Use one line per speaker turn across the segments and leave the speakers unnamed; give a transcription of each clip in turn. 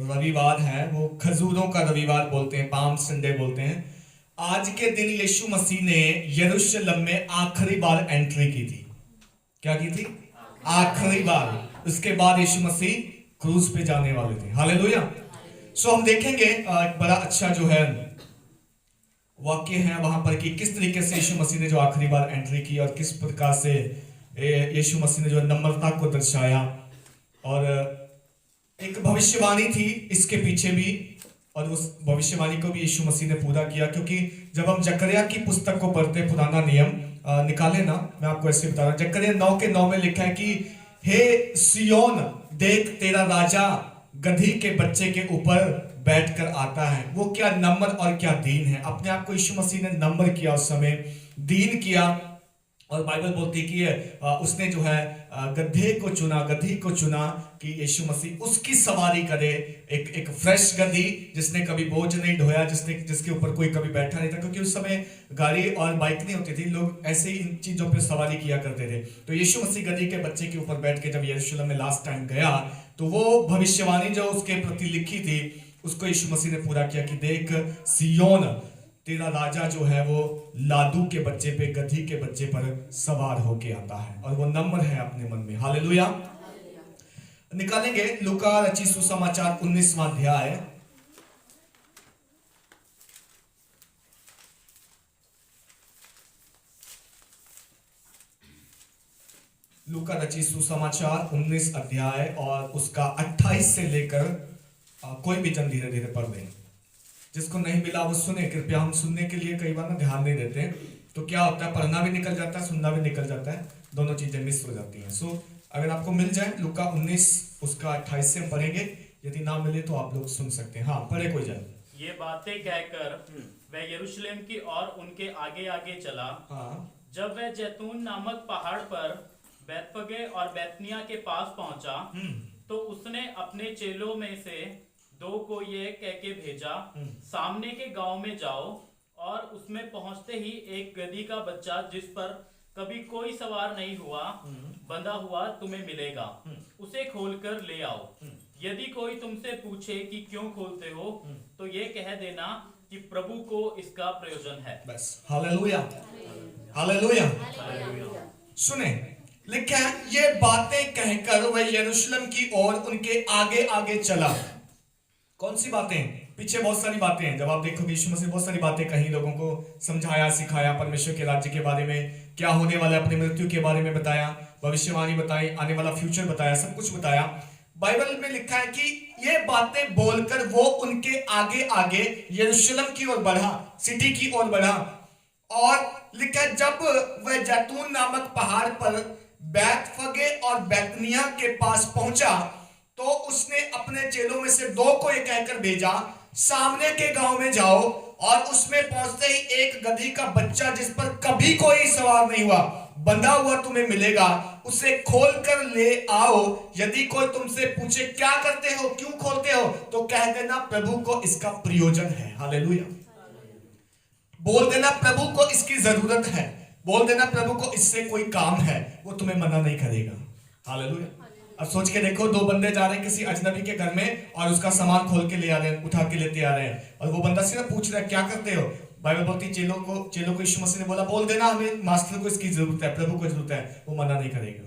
रविवार है, वो खजूरों का रविवार बोलते हैं, पाम संडे बोलते हैं। आज के दिन यीशु मसीह ने यरूशलेम में आखिरी बार एंट्री की थी। क्या की थी? आखिरी बार। उसके बाद यीशु मसीह क्रूज पे जाने वाले थे। हालेलुया। सो हम देखेंगे एक बड़ा अच्छा जो है वाक्य है वहां पर कि किस तरीके से यीशु मसीह ने जो आखिरी बार एंट्री की और किस प्रकार से यीशु मसीह ने जो नम्रता को दर्शाया। और एक भविष्यवाणी थी इसके पीछे भी, और उस भविष्यवाणी को भी यीशु मसीह ने पूरा किया। क्योंकि जब हम जकरिया की पुस्तक को पढ़ते, पुराना नियम निकाले ना, मैं आपको ऐसे बता रहा हूं, जकरिया 9:9 में लिखा है कि हे सियोन, देख तेरा राजा गधी के बच्चे के ऊपर बैठकर आता है। वो क्या नम्र और क्या दीन है। अपने आप को यीशु मसीह ने नम्र किया, उस समय दीन किया। और बाइबल बोलती है कि उसने जो है गधी को चुना कि यीशु मसीह उसकी सवारी करे। एक फ्रेश गधी जिसने कभी बोझ नहीं ढोया, जिसके ऊपर कोई कभी बैठा नहीं था, क्योंकि उस समय गाड़ी और बाइक नहीं होती थी, लोग ऐसे ही इन चीजों पे सवारी किया करते थे। तो यीशु मसीह गधी के बच्चे के ऊपर बैठ के जब यरूशलेम में लास्ट टाइम गया, तो वो भविष्यवाणी जो उसके प्रति लिखी थी उसको यीशु मसीह ने पूरा किया कि देख सियोन, तेरा राजा जो है वो लादू के बच्चे पे, गधी के बच्चे पर सवार होके आता है, और वो नम्र है अपने मन में। हालेलुया। निकालेंगे लूका रचित सुसमाचार 19वां अध्याय। लूका रचित सुसमाचार 19 अध्याय और उसका 28 से लेकर कोई भी जन धीरे धीरे पढ़ दें। जिसको नहीं मिला वो सुने। कृपया हम सुनने के लिए कई बार ना ध्यान नहीं देते, तो क्या होता है, पढ़ना भी निकल जाता है, सुनना भी निकल जाता है, दोनों चीजें मिस हो जाती हैं। सो अगर आपको मिल जाए लूका 19 उसका 28 से पढ़ेंगे, यदि ना मिले तो आप लोग सुन सकते हैं। हाँ, पढ़े कोई जन।
ये बातें कहकर वह यरूशलेम की ओर उनके आगे आगे चला।
हाँ।
जब वह जैतून नामक पहाड़ पर बैतफगे और बैतनिया के पास पहुंचा, तो उसने अपने चेलों में से 2 को ये कह के भेजा, सामने के गांव में जाओ, और उसमें पहुंचते ही एक गधी का बच्चा जिस पर कभी कोई सवार नहीं हुआ, बंधा हुआ तुम्हें मिलेगा। उसे खोलकर ले आओ। यदि कोई तुमसे पूछे कि क्यों खोलते हो, तो ये कह देना कि प्रभु को इसका प्रयोजन है।
बस। Hallelujah, hallelujah. सुने, लिखा है ये बातें कहकर वह यरूशलेम की ओर उनके आगे आगे चला। कौन सी बातें? पीछे बहुत सारी बातें हैं। जब आप देखोगे यीशु मसीह बहुत सारी बातें कहीं, लोगों को समझाया, सिखाया, परमेश्वर के राज्य के बारे में, क्या होने वाला है, अपनी मृत्यु के बारे में बताया, भविष्यवाणी बताई, आने वाला फ्यूचर बताया, सब कुछ बताया। बाइबल में लिखा है कि ये बातें बोलकर वो उनके आगे आगे यरूशलेम की ओर बढ़ा, सिटी की ओर बढ़ा। और लिखा है जब वह जैतून नामक पहाड़ पर बैतफगे और बैतनिया के पास पहुंचा, तो उसने अपने चेलों में से 2 को ये कहकर भेजा, सामने के गांव में जाओ, और उसमें पहुंचते ही एक गधी का बच्चा जिस पर कभी कोई सवार नहीं हुआ, बंधा हुआ तुम्हें मिलेगा। उसे खोल कर ले आओ। यदि कोई तुमसे पूछे क्या करते हो, क्यों खोलते हो, तो कह देना प्रभु को इसका प्रयोजन है। हालेलुया। बोल देना प्रभु को इसकी जरूरत है। बोल देना प्रभु को इससे कोई काम है, वो तुम्हें मना नहीं करेगा। हालेलुया। अब सोच के देखो, 2 बंदे जा रहे हैं किसी अजनबी के घर में और उसका सामान खोल के ले आ रहे हैं, उठा के लेते आ रहे हैं, और वो बंदा सिर्फ पूछ रहा है क्या करते हो। बाइबल बोलती चेलों को यीशु मसीह ने बोला बोल देना हमें मास्टर को इसकी जरूरत है, प्रभु को जरूरत है, वो मना नहीं करेगा।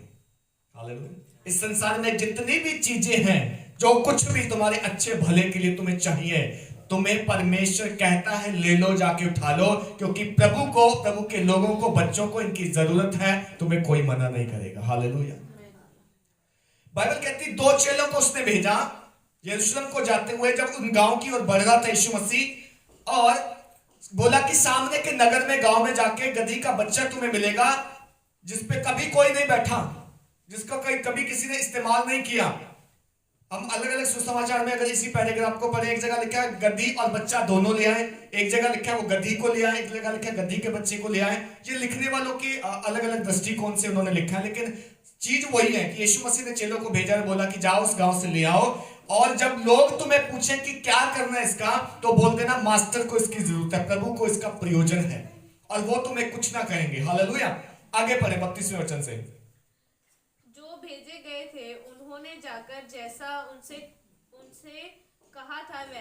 हालेलुया। इस संसार में जितनी भी चीजें हैं, जो कुछ भी तुम्हारे अच्छे भले के लिए तुम्हें चाहिए, तुम्हें परमेश्वर कहता है ले लो, जाके उठा लो, क्योंकि प्रभु के लोगों को, बच्चों को इनकी जरूरत है। तुम्हें कोई मना नहीं करेगा। हालेलुया। बाइबल कहती 2 चेलों को उसने भेजा यरूशलेम को जाते हुए। जब उन गांव की ओर बढ़ रहा था यीशु मसीह, और बोला कि सामने के नगर में, गांव में जाके गधी का बच्चा तुम्हें मिलेगा जिसपे कभी कोई नहीं बैठा, जिसका कभी किसी ने इस्तेमाल नहीं किया। हम अलग अलग सुसमाचार में अगर इसी पैराग्राफ को पढ़े, एक जगह लिखा है गधी और बच्चा दोनों ले आए, एक जगह लिखा है वो गधी को ले आए, एक जगह लिखा है गधी के बच्चे को ले आए। ये लिखने वालों की अलग अलग दृष्टिकोण से उन्होंने लिखा है, लेकिन चीज वही है कि यीशु मसीह ने चेलों को भेजा और बोला कि जाओ उस गांव से ले आओ, और जब लोग तुम्हें पूछें कि क्या करना है इसका, तो बोल देना मास्टर को इसकी जरूरत है, प्रभु को इसका प्रयोजन है, और वो तुम्हें कुछ ना कहेंगे। हालेलुया। आगे पढ़े 32वें वचन से।
जो भेजे गए थे उन्होंने जाकर जैसा उनसे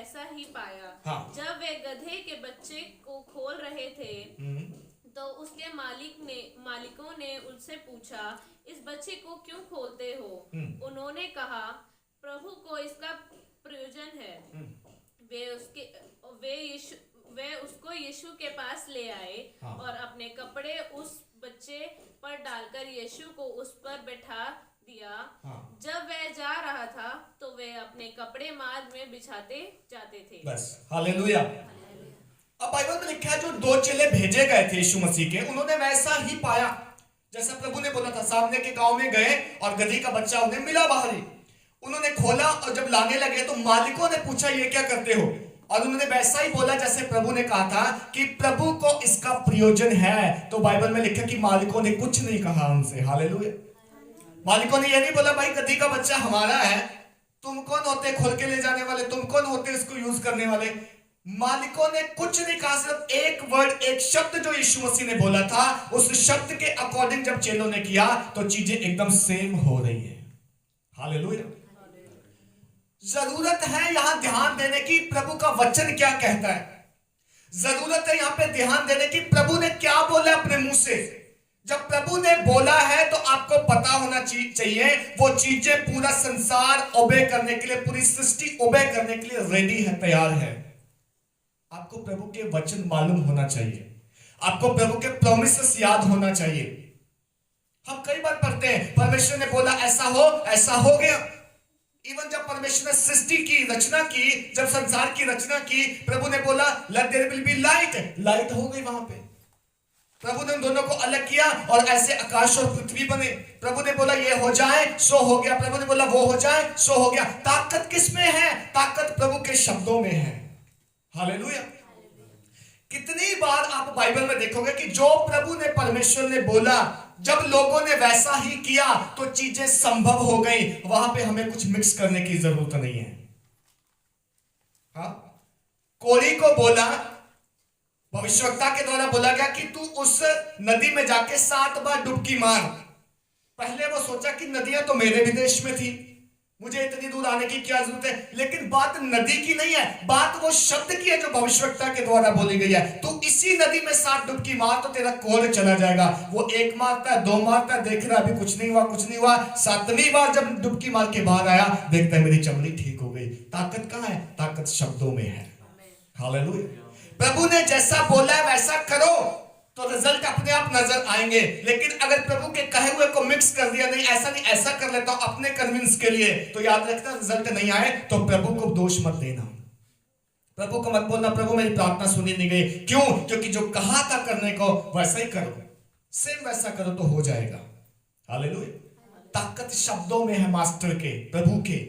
वैसा ही पाया।
हाँ।
जब वे गधे के बच्चे को खोल रहे थे तो उसके मालिकों ने उससे पूछा, इस बच्चे को क्यों खोलते हो? उन्होंने कहा, प्रभु को इसका प्रयोजन है। वे उसको यीशु के पास ले आए।
हाँ।
और अपने कपड़े उस बच्चे पर डालकर यीशु को उस पर बैठा दिया।
हाँ।
जब वह जा रहा था तो वे अपने कपड़े मार्ग में बिछाते जाते थे।
बस, हालेलुया। अब बाइबल में लिखा है जो 2 चेले भेजे गए थे यीशु मसीह के, उन्होंने वैसा ही पाया जैसा प्रभु ने बोला था। सामने के गांव में गए और गधी का बच्चा उन्हें मिला बाहरी। उन्होंने खोला और जब लाने लगे तो मालिकों ने पूछा, ये क्या करते हो? और उन्होंने वैसा ही बोला जैसे प्रभु ने कहा था कि प्रभु को इसका प्रयोजन है। तो बाइबल में लिखा कि मालिकों ने कुछ नहीं कहा उनसे। हालेलुया। मालिकों ने ये नहीं बोला, भाई गधी का बच्चा हमारा है, तुम कौन होते खोल के ले जाने वाले, तुम कौन होते इसको यूज करने वाले। मालिकों ने कुछ नहीं कहा, सिर्फ एक वर्ड, एक शब्द जो यीशु मसीह ने बोला था, उस शब्द के अकॉर्डिंग जब चेलों ने किया तो चीजें एकदम सेम हो रही है। हालेलुया। जरूरत है यहां ध्यान देने की, प्रभु का वचन क्या कहता है। जरूरत है यहां पे ध्यान देने की, प्रभु ने क्या बोला अपने मुंह से। जब प्रभु ने बोला है तो आपको पता होना चाहिए वो चीजें पूरा संसार ओबे करने के लिए, पूरी सृष्टि ओबे करने के लिए रेडी है, तैयार है। आपको प्रभु के वचन मालूम होना चाहिए, आपको प्रभु के प्रॉमिसेस याद होना चाहिए। हम कई बार पढ़ते हैं परमेश्वर ने बोला ऐसा हो, ऐसा हो गया। इवन जब परमेश्वर ने सृष्टि की रचना की, जब संसार की रचना की, प्रभु ने बोला लेट देयर विल बी लाइट, लाइट हो गई वहां पे। प्रभु ने उन दोनों को अलग किया और ऐसे आकाश और पृथ्वी बने। प्रभु ने बोला ये हो जाए, सो हो गया। प्रभु ने बोला वो हो जाए, सो हो गया। ताकत किस में है? ताकत प्रभु के शब्दों में है। हालेलुया। कितनी बार आप बाइबल में देखोगे कि जो प्रभु ने, परमेश्वर ने बोला, जब लोगों ने वैसा ही किया तो चीजें संभव हो गई। वहां पे हमें कुछ मिक्स करने की जरूरत नहीं है। हाँ, कोरी को बोला, भविष्यवक्ता के द्वारा बोला गया कि तू उस नदी में जाके 7 बार डुबकी मार। पहले वो सोचा कि नदियां तो मेरे भी देश में थी, मुझे इतनी दूर आने की क्या जरूरत है। लेकिन बात नदी की नहीं है, बात वो शब्द की है जो भविष्यवक्ता के द्वारा बोली गई है। तू इसी नदी में 7 डुबकी मार तो तेरा कोढ़ चला जाएगा। वो 1 मारता है, 2 मारता है, देख रहा अभी कुछ नहीं हुआ, कुछ नहीं हुआ। 7वीं बार जब डुबकी मार के बाहर आया, देखता है मेरी चमड़ी ठीक हो गई। ताकत कहां है? ताकत शब्दों में है। हालेलुया। प्रभु ने जैसा बोला है वैसा करो तो रिजल्ट अपने आप नजर आएंगे। लेकिन अगर प्रभु के कहे हुए को मिक्स कर दिया, नहीं ऐसा नहीं ऐसा कर लेता हूं अपने कन्विंस के लिए, तो याद रखना रिजल्ट नहीं आए तो प्रभु को दोष मत देना। प्रभु को मत बोलना प्रभु मेरी प्रार्थना सुनी नहीं गई। क्यों? क्योंकि जो कहा था करने को वैसा ही करो, सेम वैसा करो तो हो जाएगा। हालेलुया। ताकत शब्दों में है, मास्टर के, प्रभु के।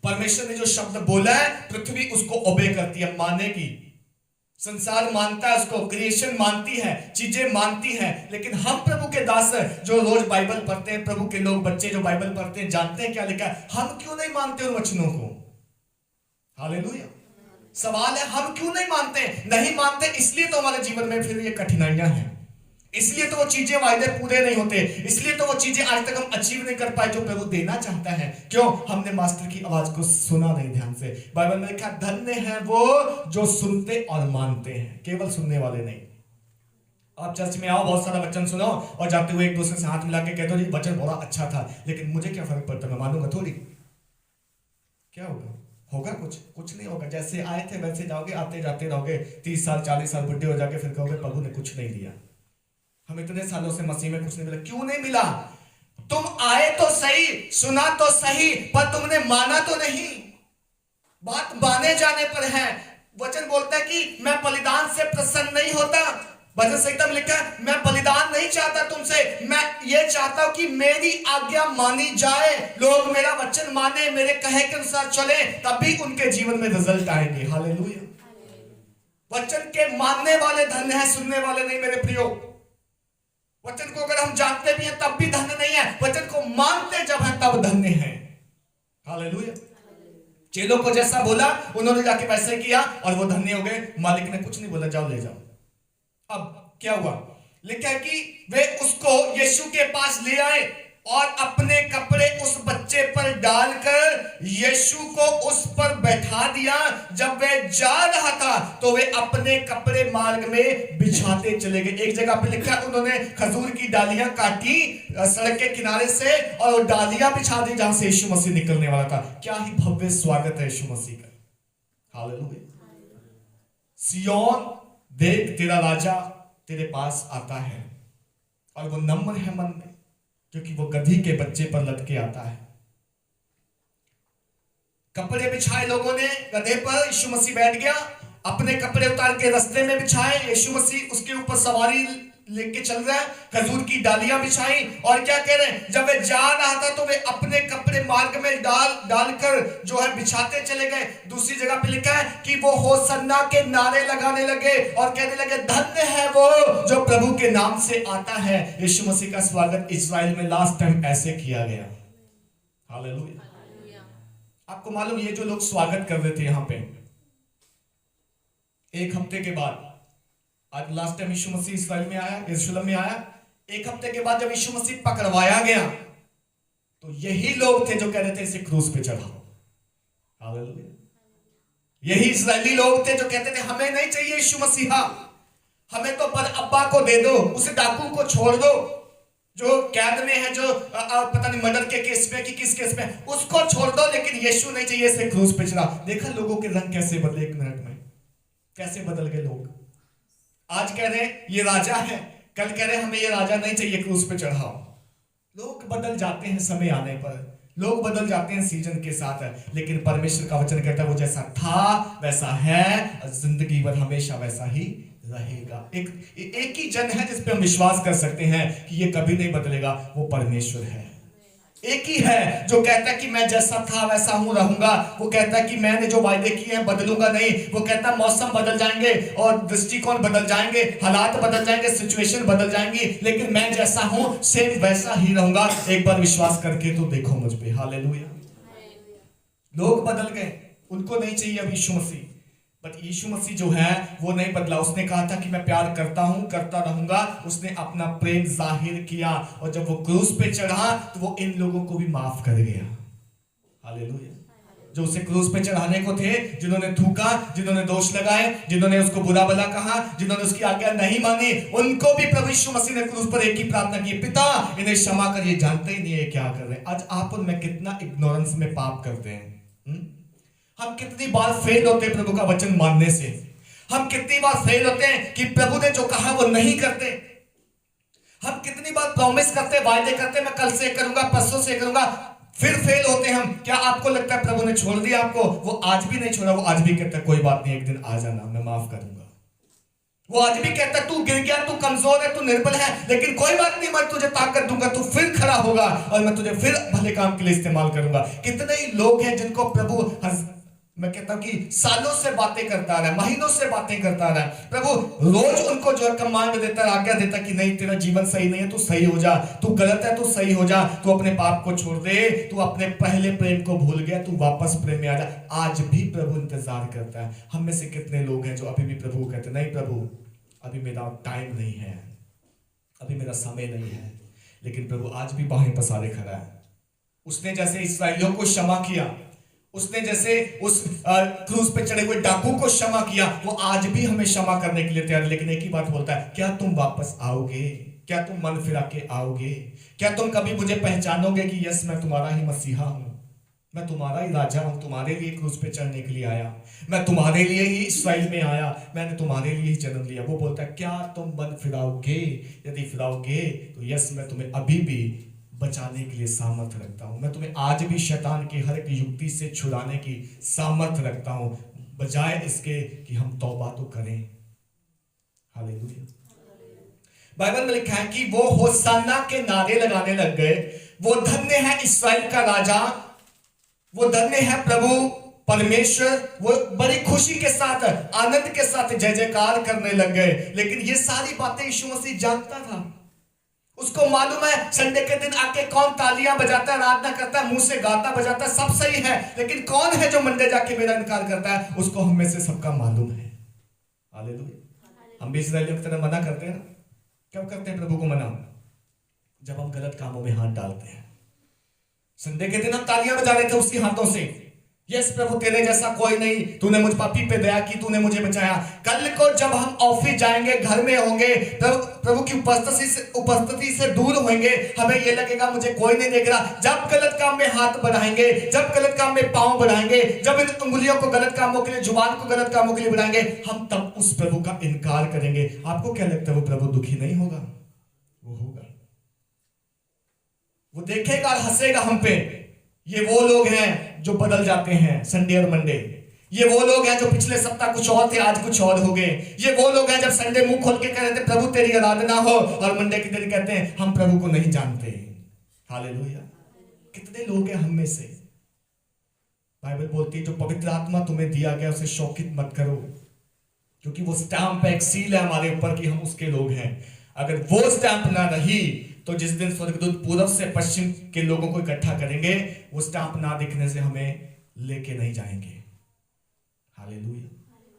परमेश्वर ने जो शब्द बोला है पृथ्वी उसको ओबे करती है, मानेगी। संसार मानता है उसको, क्रिएशन मानती है, चीजें मानती हैं। लेकिन हम प्रभु के दास जो रोज बाइबल पढ़ते हैं, प्रभु के लोग, बच्चे जो बाइबल पढ़ते हैं, जानते हैं क्या लिखा है। हम क्यों नहीं मानते उन वचनों को? हालेलुया। सवाल है हम क्यों नहीं मानते? नहीं मानते इसलिए तो हमारे जीवन में फिर ये कठिनाइयां हैं, इसलिए तो वो चीजें, वायदे पूरे नहीं होते, इसलिए तो वो चीजें आज तक हम अचीव नहीं कर पाए जो प्रभु देना चाहता है। क्यों? हमने मास्टर की आवाज को सुना नहीं ध्यान से। बाइबल में लिखा धन्य है वो जो सुनते और मानते हैं, केवल सुनने वाले नहीं। आप चर्च में आओ, बहुत सारा वचन सुनो और जाते हुए एक दूसरे से हाथ मिला के कहते हो जी वचन बड़ा अच्छा था, लेकिन मुझे क्या फर्क पड़ता, मैं मानूंगा थोड़ी। क्या होगा? होगा कुछ नहीं होगा। जैसे आए थे वैसे जाओगे, आते जाते रहोगे, 30 साल 40 साल बुढ़े हो जाके फिर कहोगे प्रभु ने कुछ नहीं दिया, हम इतने सालों से मसीह में कुछ नहीं मिला। क्यों नहीं मिला? तुम आए तो सही, सुना तो सही, पर तुमने माना तो नहीं। बात माने जाने पर है। वचन बोलता है कि मैं बलिदान से प्रसन्न नहीं होता। भजन संहिता में लिखा है मैं बलिदान नहीं चाहता तुमसे, मैं ये चाहता हूं कि मेरी आज्ञा मानी जाए, लोग मेरा वचन माने, मेरे कहे के अनुसार चले, तभी उनके जीवन में रिजल्ट आएंगे। हालेलुया। वचन के मानने वाले धन्य हैं, सुनने वाले नहीं मेरे प्रियो। वचन को अगर हम जानते भी हैं तब भी धन्य नहीं है, वचन को मानते जब है तब धन्य है। हालेलुया। चेलों को जैसा बोला उन्होंने जाके वैसे किया और वो धन्य हो गए। मालिक ने कुछ नहीं बोला, जाओ ले जाओ। अब क्या हुआ? लिखा है कि वे उसको यीशु के पास ले आए और अपने कपड़े उस बच्चे पर डालकर यीशु को उस पर बैठा दिया। जब वे जा रहा था तो वे अपने कपड़े मार्ग में बिछाते चले गए। एक जगह पे लिखा है उन्होंने खजूर की डालियां काटी सड़क के किनारे से और वो डालियां बिछा दी जहां से यीशु मसीह निकलने वाला था। क्या ही भव्य स्वागत है यीशु मसीह का। हालेलुया। सिय्योन देख, तेरा राजा तेरे पास आता है और वो नम्र है मन में, क्योंकि वो गधी के बच्चे पर लटके आता है। कपड़े बिछाए लोगों ने गधे पर, यीशु मसीह बैठ गया, अपने कपड़े उतार के रास्ते में बिछाए, यीशु मसीह उसके ऊपर सवारी लेके चल रहा है, खजूर की डालियां बिछाई और क्या कह रहे हैं, जब वे जा रहा था तो वे अपने कपड़े मार्ग में डालकर जो है बिछाते चले गए। दूसरी जगह पे लिखा है कि वो होसन्ना के नारे लगाने लगे और कहने लगे, धन्य है वो जो प्रभु के नाम से आता है। यीशु मसीह का स्वागत इस्राएल में लास्ट टाइम ऐसे किया गया। हालेलुया। आपको मालूम, ये जो लोग स्वागत कर रहे थे यहां पे, एक हफ्ते के बाद, आज लास्ट टाइम यीशु मसीह इस्राएल में आया, यरूशलेम में आया, एक हफ्ते के बाद जब यीशु मसीह पकड़वाया गया तो यही लोग थे जो कह रहे थे इसे क्रूस पे चढ़ाओ। हालेलुया। यही इस्राएली लोग थे जो कहते थे हमें नहीं चाहिए यीशु मसीहा, हमें तो बरअब्बा को दे दो, उस डाकू को छोड़ दो जो कैद में है, जो पता नहीं मर्डर के केस में कि किस केस में, उसको छोड़ दो, लेकिन यीशु नहीं चाहिए, इसे क्रूस पे चढ़ा। देखा लोगों के रंग कैसे बदले एक मिनट में, कैसे बदल गए लोग। आज कह रहे हैं ये राजा है, कल कह रहे हैं हमें ये राजा नहीं चाहिए, क्रूस पे चढ़ाओ। लोग बदल जाते हैं समय आने पर, लोग बदल जाते हैं सीजन के साथ, लेकिन परमेश्वर का वचन कहता है वो जैसा था वैसा है, जिंदगी भर हमेशा वैसा ही रहेगा। एक ही जन है जिस पे हम विश्वास कर सकते हैं कि ये कभी नहीं बदलेगा, वो परमेश्वर है। एक ही है जो कहता है कि मैं जैसा था वैसा हूं रहूंगा। वो कहता है कि मैंने जो वायदे किए हैं बदलूंगा नहीं। वो कहता है मौसम बदल जाएंगे और दृष्टिकोण बदल जाएंगे, हालात बदल जाएंगे, सिचुएशन बदल जाएंगी, लेकिन मैं जैसा हूं सेम वैसा ही रहूंगा। एक बार विश्वास करके तो देखो मुझ पे। हालेलुया। लोग बदल गए, उनको नहीं चाहिए अब यीशु मसीह, बट यीशु मसीह जो है वो नहीं बदला। उसने कहा था कि मैं प्यार करता हूं, करता रहूंगा। उसने अपना प्रेम जाहिर किया और जब वो क्रूस पे चढ़ा तो वो इन लोगों को भी माफ कर गया। हालेलुया। जो उसे क्रूस पे चढ़ाने को थे, जिन्होंने थूका, जिन्होंने दोष लगाए, जिन्होंने उसको बुरा भला कहा, जिन्होंने उसकी आज्ञा नहीं मानी, उनको भी प्रभु यीशु मसीह ने क्रूस पर एक ही प्रार्थना की, पिता इन्हें क्षमा कर, ये जानते ही नहीं है क्या कर रहे हैं। आज आप और मैं कितना इग्नोरेंस में पाप करते हैं। हम कितनी बार फेल होते हैं प्रभु का वचन मानने से। हम कितनी बार फेल होते हैं कि प्रभु ने जो कहा वो नहीं करते। हम कितनी बार प्रॉमिस करते, वायदे करते, मैं कल से करूंगा, परसों से करूंगा, फिर फेल होते हम। क्या आपको लगता है प्रभु ने छोड़ दिया आपको? वो आज भी नहीं छोड़ा। वो आज भी कहता है कोई बात नहीं, एक दिन आ जाना, मैं माफ करूंगा। वो आज भी कहता है तू गिर गया, तू कमजोर है, तू निर्बल है, लेकिन कोई बात नहीं, मैं तुझे ताकत दूंगा, तू फिर खड़ा होगा और मैं तुझे फिर भले काम के लिए इस्तेमाल करूंगा। कितने ही लोग हैं जिनको प्रभु, मैं कहता हूं कि सालों से बातें करता रहा, महीनों से बातें करता रहा, प्रभु रोज उनको जो कमांड देता है, आज्ञा देता कि नहीं तेरा जीवन सही नहीं है, तू सही हो जा, तू गलत है, तू सही हो जा, तू अपने पाप को छोड़ दे, तू अपने पहले प्रेम को भूल गया, तू वापस प्रेम में आ जा। आज भी प्रभु इंतजार करता है। हम में से कितने लोग हैं जो अभी भी प्रभु को कहते नहीं प्रभु अभी मेरा टाइम नहीं है, अभी मेरा समय नहीं है, लेकिन प्रभु आज भी बाहें पसारे खड़ा है। उसने जैसे इस्राएलियों को क्षमा किया, उसने जैसे उस क्रूस पे चढ़े हुए डाकू को क्षमा किया, वो आज भी हमें क्षमा करने के लिए तैयार है। लेकिन एक ही बात बोलता है, क्या तुम वापस आओगे? क्या तुम मन फिरा के आओगे? क्या तुम कभी मुझे पहचानोगे कि यस मैं तुम्हारा ही मसीहा हूं, मैं तुम्हारा ही राजा हूं, तुम्हारे लिए क्रूस पे चढ़ने के लिए आया, मैं तुम्हारे लिए ही इस्राएल में आया, मैंने तुम्हारे लिए ही जन्म लिया। वो बोलता है क्या तुम मन फिराओगे? यदि फिराओगे तो यस मैं तुम्हें अभी भी बचाने के लिए सामर्थ्य रखता हूं। मैं तुम्हें आज भी शैतान की हर एक युक्ति से छुड़ाने की सामर्थ्य रखता हूं, बजाय इसके कि हम तौबा तो करें। हालेलुया। बाइबल में लिखा है कि वो होसाना के नारे लगाने लग गए। वो धन्य है इस्राएल का राजा, वो धन्य है प्रभु परमेश्वर। वो बड़ी खुशी के साथ, आनंद के साथ जय जयकार करने लग गए। लेकिन ये सारी बातें यीशु मसीह जानता था। उसको मालूम है संडे के दिन आके कौन तालियां बजाता है, आराधना करता है, मुंह से गाता बजाता है, सब सही है, लेकिन कौन है जो मंडे जाके मेरा इनकार करता है? उसको हम में से सबका मालूम है। हालेलुया। हम भी इस्राएलियों की तरह मना करते हैं ना। कब करते हैं प्रभु को मना? जब हम गलत कामों में हाथ डालते हैं। संडे के दिन हम तालियां बजा रहे थे उसके हाथों से, यस प्रभु, तेरे जैसा कोई नहीं, तूने मुझ पापी पे दया की, तूने मुझे बचाया। कल को जब हम ऑफिस जाएंगे, घर में होंगे, प्रभु की उपस्थिति से दूर होंगे, हमें ये लगेगा मुझे कोई नहीं देख रहा। जब गलत काम में हाथ बढ़ाएंगे, जब गलत काम में पांव बढ़ाएंगे, जब इन उंगलियों को गलत कामों के लिए, जुबान को गलत कामों के लिए बढ़ाएंगे, हम तब उस प्रभु का इनकार करेंगे। आपको क्या लगता है वो प्रभु दुखी नहीं होगा? वो होगा, वो देखेगा और हंसेगा हम पे। ये वो लोग हैं जो बदल जाते हैं संडे और मंडे। ये वो लोग हैं जो पिछले सप्ताह कुछ और थे, आज कुछ और हो गए। ये वो लोग हैं जब संडे मुंह खोल के कह रहे थे प्रभु तेरी आराधना हो, और मंडे के दिन कहते हैं हम प्रभु को नहीं जानते। हालेलुया। कितने लोग हैं हम में से? बाइबल बोलती है जो पवित्र आत्मा तुम्हें दिया गया उसे शौकित मत करो, क्योंकि वो स्टैंप है, एक सील है हमारे ऊपर कि हम उसके लोग हैं। अगर वो स्टैंप ना रही तो जिस दिन स्वर्गदूत पूर्व से पश्चिम के लोगों को इकट्ठा करेंगे, वो स्टैंप ना दिखने से हमें लेके नहीं जाएंगे। हालेलुया।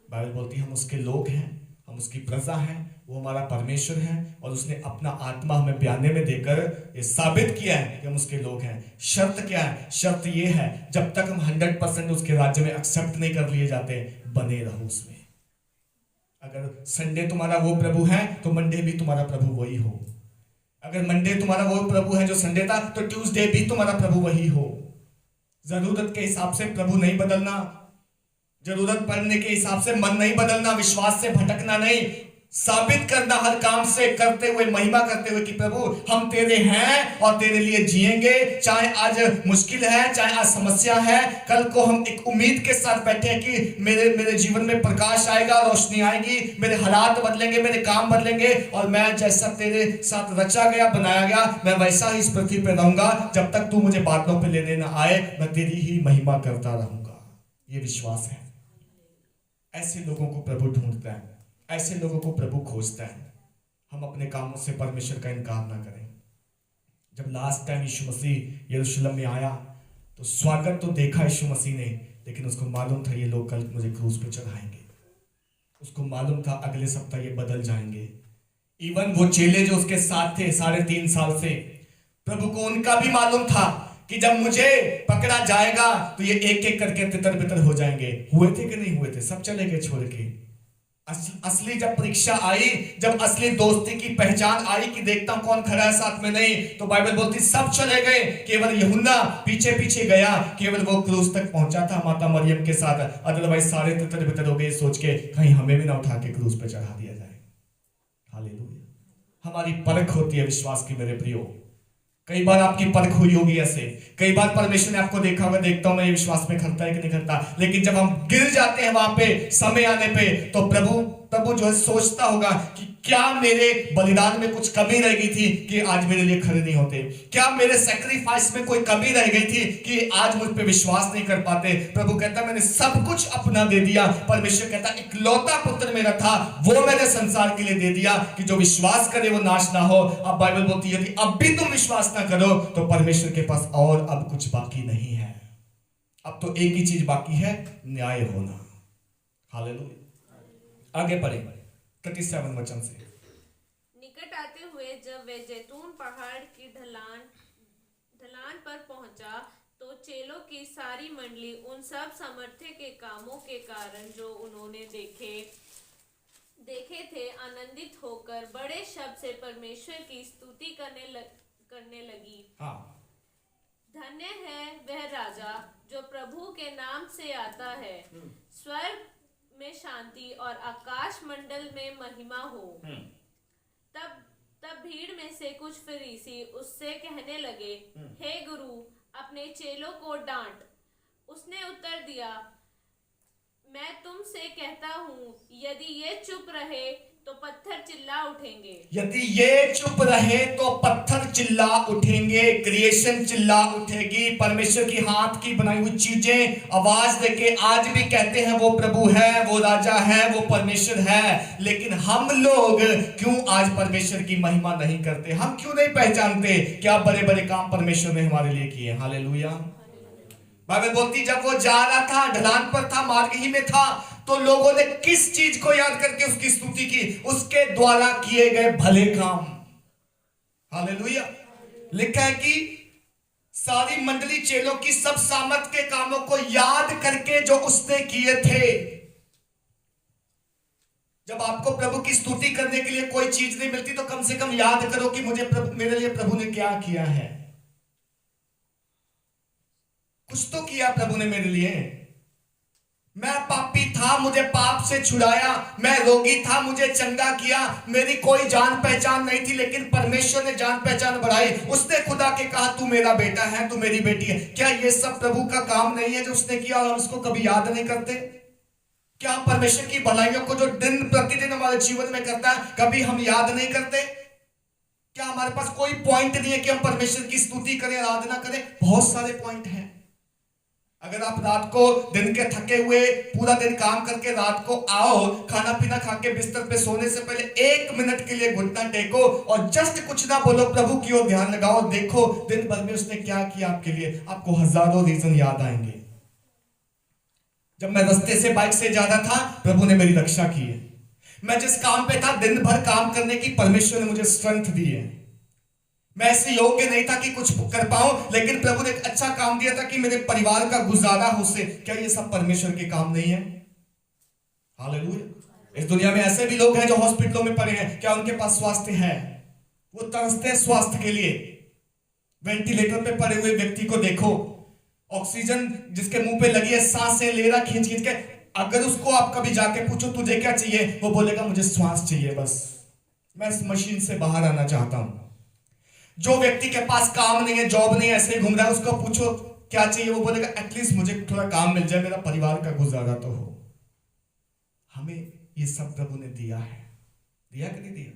बाइबल बोलती है हम उसके लोग हैं, हम उसकी प्रजा हैं, वो हमारा परमेश्वर है, और उसने अपना आत्मा हमें बयाने में देकर ये साबित किया है कि हम उसके लोग हैं। शर्त क्या है? शर्त ये है जब तक हम 100% उसके राज्य में एक्सेप्ट नहीं कर लिए जाते, बने रहो उसमें। अगर संडे तुम्हारा वो प्रभु है तो मंडे भी तुम्हारा प्रभु वही हो। अगर मंडे तुम्हारा वो प्रभु है जो संडे था, तो ट्यूसडे भी तुम्हारा प्रभु वही हो। जरूरत के हिसाब से प्रभु नहीं बदलना, जरूरत पड़ने के हिसाब से मन नहीं बदलना, विश्वास से भटकना नहीं, साबित करना हर काम से करते हुए, महिमा करते हुए कि प्रभु हम तेरे हैं और तेरे लिए जिएंगे। चाहे आज मुश्किल है, चाहे आज समस्या है, कल को हम एक उम्मीद के साथ बैठे हैं कि मेरे जीवन में प्रकाश आएगा, रोशनी आएगी, मेरे हालात बदलेंगे, मेरे काम बदलेंगे, और मैं जैसा तेरे साथ रचा गया, बनाया गया, मैं वैसा ही इस पृथ्वी पे रहूंगा। जब तक तू मुझे बादलों पे लेने ना आए, मैं तेरी ही महिमा करता रहूंगा। ये विश्वास है। ऐसे लोगों को प्रभु ढूंढता है, ऐसे लोगों को प्रभु खोजता है। हम अपने कामों से परमेश्वर का इनकार ना करें। जब लास्ट टाइम यीशु मसीह यरूशलेम में आया तो स्वागत तो देखा यीशु मसीह ने, लेकिन उसको मालूम था ये लोग कल मुझे क्रूस पे चढ़ाएंगे। उसको मालूम था अगले सप्ताह ये बदल जाएंगे। इवन वो चेले जो उसके साथ थे 3.5 साल से, प्रभु को उनका भी मालूम था कि जब मुझे पकड़ा जाएगा तो ये एक एक करके तितर बितर हो जाएंगे। हुए थे कि नहीं हुए थे? सब चले गए छोड़ के। असली जब परीक्षा आई, जब असली दोस्ती की पहचान आई कि देखता हूं कौन खड़ा है साथ में, नहीं, तो बाइबल बोलती सब चले गए, केवल यूहन्ना पीछे पीछे गया। केवल वो क्रूस तक पहुंचा था माता मरियम के साथ, अदरवाइज सारे तितर बितर हो गए सोच के कहीं हमें भी ना उठा के क्रूस पे चढ़ा दिया जाए। हालेलुया। हमारी परख होती है विश्वास की मेरे प्रियो। कई बार आपकी परख हुई होगी ऐसे, कई बार परमेश्वर ने आपको देखा होगा, देखता हूं मैं ये विश्वास में खड़ता है कि नहीं खड़ता, लेकिन जब हम गिर जाते हैं वहां पे समय आने पे, तो प्रभु जो है सोचता होगा कि क्या मेरे बलिदान में कुछ कमी रह गई थी कि आज मेरे लिए खड़े नहीं होते, क्या मेरे सैक्रिफाइस में कोई कमी रह गई थी कि आज मुझ पे विश्वास नहीं कर पाते। प्रभु कहता मैंने सब कुछ अपना दे दिया। परमेश्वर कहता इकलौता पुत्र मेरा था, वो मैंने संसार के लिए दे दिया कि जो विश्वास करे वो नाश ना हो। अब बाइबल बोलती है कि अब भी तुम विश्वास ना करो तो परमेश्वर के पास और अब कुछ बाकी नहीं है। अब तो एक ही चीज बाकी है, न्याय होना। हालेलुया। आगे पढ़े 37 वचन से।
निकट आते हुए जब वे जैतून पहाड़ की ढलान पर पहुंचा, तो चेलों की सारी मंडली उन सब सामर्थ्य के कामों के कारण जो उन्होंने देखे थे आनंदित होकर बड़े शब्द से परमेश्वर की स्तुति करने लगी।
हाँ।
धन्य है वह राजा जो प्रभु के नाम से आता है। स्वर्ग में शांति और आकाश मंडल में महिमा हो। तब भीड़ में से कुछ फरीसी उससे कहने लगे, हे गुरु, अपने चेलों को डांट। उसने उत्तर दिया, मैं तुमसे कहता हूँ, यदि ये चुप रहे तो पत्थर चिल्ला उठेंगे।
यदि ये चुप रहे तो पत्थर चिल्ला उठेंगे, क्रिएशन चिल्ला उठेगी। परमेश्वर की हाथ की बनाई हुई चीजें आवाज देके आज भी कहते हैं वो प्रभु है, वो राजा है, वो परमेश्वर है। लेकिन हम लोग क्यों आज परमेश्वर की महिमा नहीं करते? हम क्यों नहीं पहचानते क्या बड़े बड़े काम परमेश्वर ने हमारे लिए किए? हालेलुया। बाइबल बोलती जब वो जा रहा था, ढलान पर था, मार्ग ही में था, तो लोगों ने किस चीज को याद करके उसकी स्तुति की? उसके द्वारा किए गए भले काम। हालेलुया। लिखा है कि सारी मंडली चेलों की सब सामर्थ के कामों को याद करके जो उसने किए थे। जब आपको प्रभु की स्तुति करने के लिए कोई चीज नहीं मिलती तो कम से कम याद करो कि मेरे लिए प्रभु ने क्या किया है। कुछ तो किया प्रभु ने मेरे लिए। मैं पापी था, मुझे पाप से छुड़ाया। मैं रोगी था, मुझे चंगा किया। मेरी कोई जान पहचान नहीं थी, लेकिन परमेश्वर ने जान पहचान बढ़ाई। उसने खुदा के कहा तू मेरा बेटा है, तू मेरी बेटी है। क्या ये सब प्रभु का काम नहीं है जो उसने किया और हम उसको कभी याद नहीं करते? क्या परमेश्वर की भलाइयों को जो दिन प्रतिदिन हमारे जीवन में करता है कभी हम याद नहीं करते? क्या हमारे पास कोई पॉइंट नहीं है कि हम परमेश्वर की स्तुति करें, आराधना करें? बहुत सारे पॉइंट हैं। अगर आप रात को दिन के थके हुए पूरा दिन काम करके रात को आओ, खाना पीना खा के बिस्तर पे सोने से पहले 1 मिनट के लिए घुटना टेको और जस्ट कुछ ना बोलो, प्रभु की ओर ध्यान लगाओ, देखो दिन भर में उसने क्या किया आपके लिए। आपको हजारों रीजन याद आएंगे। जब मैं रास्ते से बाइक से जा रहा था, प्रभु ने मेरी रक्षा की है। मैं जिस काम पे था, दिन भर काम करने की परमेश्वर ने मुझे स्ट्रेंथ दी है। मैं ऐसे योग्य नहीं था कि कुछ कर पाऊं, लेकिन प्रभु ने एक अच्छा काम दिया था कि मेरे परिवार का गुजारा हो से। क्या ये सब परमेश्वर के काम नहीं है? हालेलुया। इस दुनिया में ऐसे भी लोग हैं जो हॉस्पिटलों में पड़े हैं, क्या उनके पास स्वास्थ्य है? वो तरसते हैं स्वास्थ्य के लिए। वेंटिलेटर पे पड़े हुए व्यक्ति को देखो, ऑक्सीजन जिसके मुंह पे लगी है, सांसें ले रहा खींच खींच के। अगर उसको आप कभी जाके पूछो तुझे क्या चाहिए, वो बोलेगा मुझे श्वास चाहिए, बस मैं इस मशीन से बाहर आना चाहता हूं। जो व्यक्ति के पास काम नहीं है, जॉब नहीं है, ऐसे ही घूम रहा है, उसको पूछो क्या चाहिए, वो बोलेगा एटलीस्ट मुझे थोड़ा काम मिल जाए, मेरा परिवार का गुजारा तो हो। हमें ये सब प्रभु ने दिया है। दिया कि नहीं दिया?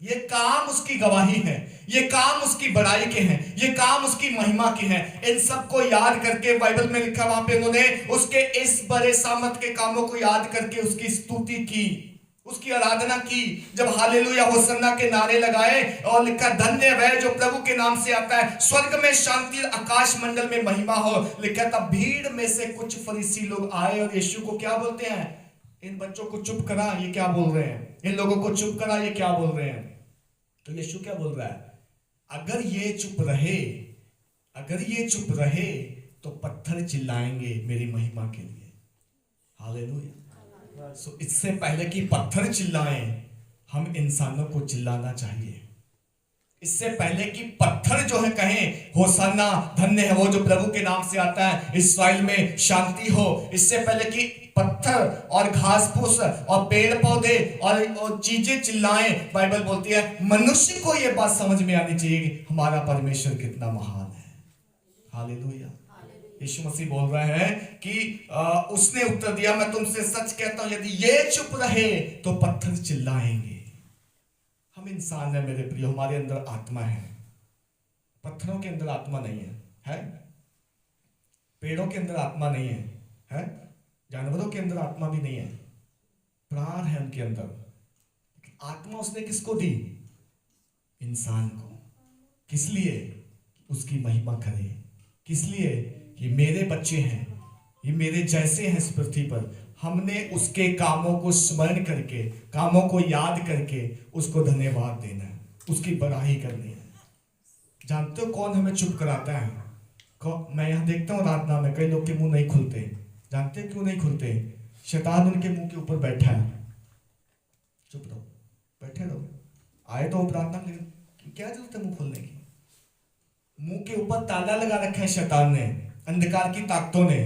ये काम उसकी गवाही है, ये काम उसकी बड़ाई के हैं, ये काम उसकी महिमा के हैं। इन सबको याद करके बाइबल में लिखा, वहां पे उन्होंने उसके इस बड़े सामर्थ के कामों को याद करके उसकी स्तुति की, उसकी आराधना की। जब हालेलुया होसन्ना के नारे लगाए और लिखा धन्य वह जो प्रभु के नाम से आता है, स्वर्ग में शांति, आकाश मंडल में महिमा हो, लिखा तब भीड़ में से कुछ फरीसी लोग आए और यीशु को क्या बोलते हैं, इन बच्चों को चुप करा, ये क्या बोल रहे हैं, इन लोगों को चुप करा, ये क्या बोल रहे हैं। तो यीशु क्या बोल रहा है, अगर ये चुप रहे, अगर ये चुप रहे तो पत्थर चिल्लाएंगे मेरी महिमा के लिए। हालेलुया। सो इससे पहले कि पत्थर चिल्लाएं, हम इंसानों को चिल्लाना चाहिए। इससे पहले कि पत्थर जो है कहें होसन्ना, धन्य है वो जो प्रभु के नाम से आता है, इस्राएल में शांति हो, इससे पहले कि पत्थर और घास फूस और पेड़ पौधे और चीजें चिल्लाएं, बाइबल बोलती है मनुष्य को यह बात समझ में आनी चाहिए कि हमारा परमेश्वर कितना महान है। हालेलुया। यीशु मसीह बोल रहे हैं कि उसने उत्तर दिया, मैं तुमसे सच कहता हूं यदि ये चुप रहे तो पत्थर चिल्लाएंगे। हम इंसान है मेरे प्रिय, हमारे अंदर आत्मा है, पत्थरों के अंदर आत्मा नहीं है? पेड़ों के अंदर आत्मा नहीं है? जानवरों के अंदर आत्मा भी नहीं है, प्राण है उनके अंदर। आत्मा उसने किसको दी? इंसान को। किस लिए? उसकी महिमा करे। किस लिए? कि मेरे बच्चे हैं, ये मेरे जैसे हैं इस पृथ्वी पर। हमने उसके कामों को स्मरण करके, कामों को याद करके उसको धन्यवाद देना है, उसकी बड़ाई करनी है। जानते हो कौन हमें चुप कराता है? मैं यहां देखता हूं रात में कई लोग के मुंह नहीं खुलते। जानते क्यों नहीं खुलते? शैतान उनके मुंह के ऊपर बैठा है। चुप रहो, बैठे रहो, आए तो प्रार्थना, लेकिन क्या जरूरत है मुंह खोलने की? मुंह के ऊपर ताला लगा रखा है शैतान ने, अंधकार की ताकतों ने।